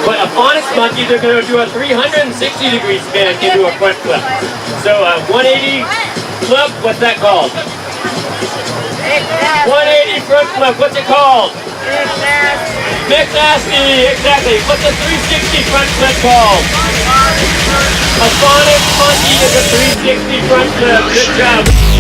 But a phonics monkey, they're going to do a 360-degree spin into a front flip. So a 180 flip, what's that called? 180 front flip, what's it called? Mixed nasty, exactly. What's a 360 front flip called? A phonics monkey is a 360 front flip. Good job.